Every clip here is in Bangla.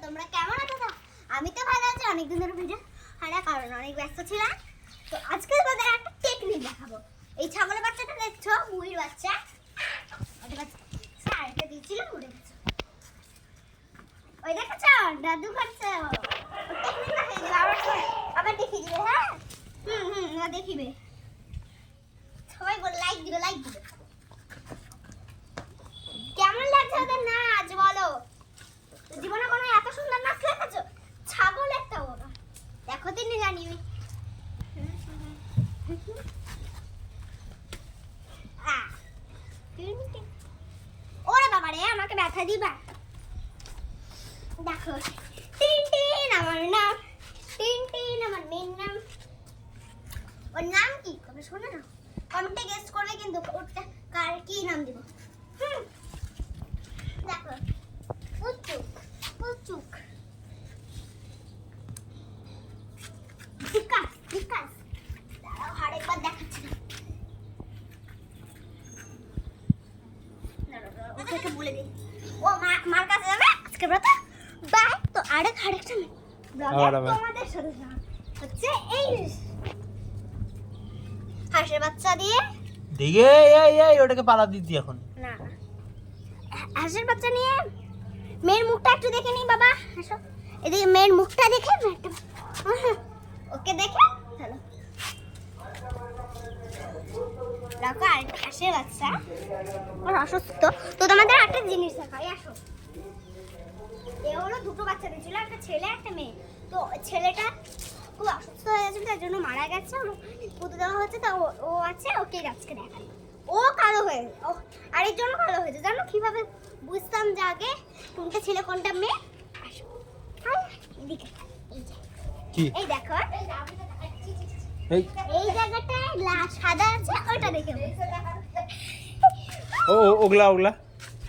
তোমরা কেমন আছো? আমি তো ভালো আছি, অনেকদিন ধরে ভিডিও হারা কারণ অনেক ব্যস্ত ছিলাম। তো আজকে তোমাদের একটা টেকনিক দেখাবো। এই ছাগলের বাচ্চাটা দেখছো, মুড়ির বাচ্চা, ওটা বাচ্চা আরেকটা দিয়েছিল উড়ে গেছে। ওই দেখেছো দাদু খাচ্ছে, টেকনিক দেখাই দিবে আবার দেখিয়ে দিবে। হ্যাঁ দেখিবে, সবাই বলে লাইক দিবে, লাইক দিবে। কেমন লাগছে ওদের নাচ বলো? জীবনে কোনো এত সুন্দর নাচ দেখেছো? ছাগল একটা ওরা, দেখো তিনি জানি। ওরে বাবা রে, আমাকে ব্যথা দিবা। দেখো টিন টিন আমার নাম, টিন টিন আমার মেয়ের নাম। ওর নাম কি কবে শোনো না, কমেন্টে গেস্ট করবে কিন্তু ওটা কার কি নাম দিব। দেখো পুচুক পুচুক বিকাশ বিকাশ, দাঁড়াও আরেকবার দেখাচ্ছি না, ওকে বলে দিই ও মার কাছে যাবে আজকে ব্রত বাই। তো আরেকটা তোমাদের সাথে হচ্ছে এই হাঁসের বাচ্চা দিয়ে দেখে এই ওটাকে পালা দিতি এখন না, হাঁসের বাচ্চা নিয়ে মেয়ের মুখটা একটু দেখে নি বাবা। হাসো এদিকে মেয়ের মুখটা দেখে, ওকে দেখে চলো দেখো আরেকটা হাঁসের বাচ্চা ওর অসুস্থ। তো তোমাদের একটা জিনিস দেখাই, আসো। এ হলো দুটো বাচ্চা দিয়েছিল, একটা ছেলে একটা মেয়ে। তো ছেলেটা খুব অসুস্থ হয়ে গেছে, তার জন্য মারা গেছে, পুঁতে দেওয়া হচ্ছে। তা ও আছে, ওকে আজকে দেখাই। ও কালো হয়ে ও আরেকজন কালো হয়েছে, জানো কিভাবে বুঝতাম যে আগে কোনটা ছেলে কোনটা মেয়ে? আসো এদিকে, এই দেখো এই জায়গাটায় সাদা আছে, ওইটা দেখে ওগুলা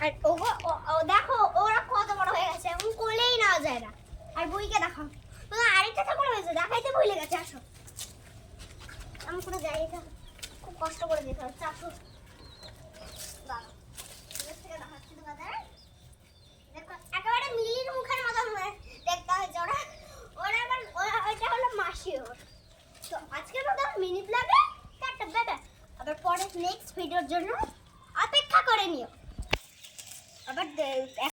আর ও দেখো ওরা কত বড় হয়ে গেছে, এখন কোলেই নেওয়া যায় না। আর বইকে দেখো আরেকটা ছাগল হয়েছে, দেখাইতে ভুলে গেছে। আসো আমি কোনো জায়গা খুব কষ্ট করে যেতে হচ্ছে। আসো একেবারে মিলির মুখের মতন দেখতে হয়েছে। ওরা আবার ওইটা হলো মাসি ওর। তো আজকের মতো মিনিট লাগে টাটা বাবা, আবার পরে নেক্সট ভিডিওর জন্য অপেক্ষা করে নিও। আবার